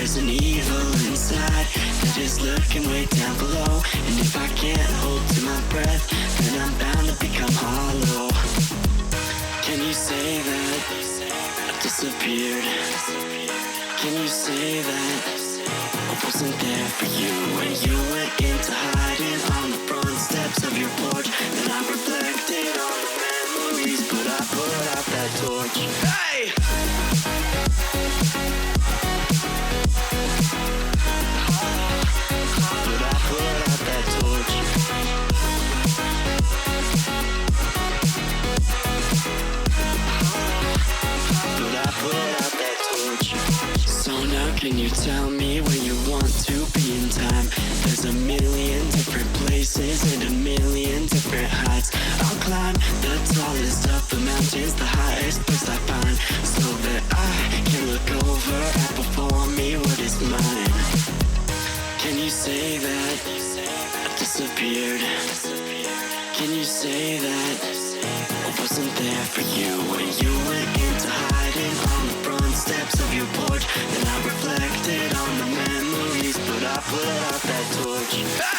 there's an evil inside that is lurking way down below. And if I can't hold to my breath, then I'm bound to become hollow. Can you say that I disappeared? Can you say that I wasn't there for you when you went into hiding on the front steps of your porch? And I reflected on the memories, but I put out that torch. Hey! But I put out that torch. But I put out that torch. So now can you tell me where you want to be in time? There's a million different places and a million different heights. I'll climb the tallest of the mountains, the highest place I find, so that I can look over at before me what is mine. Can you say that I disappeared? Can you say that I wasn't there for you when you went into hiding on the front steps of your porch? And I reflected on the memories, but I put out that torch.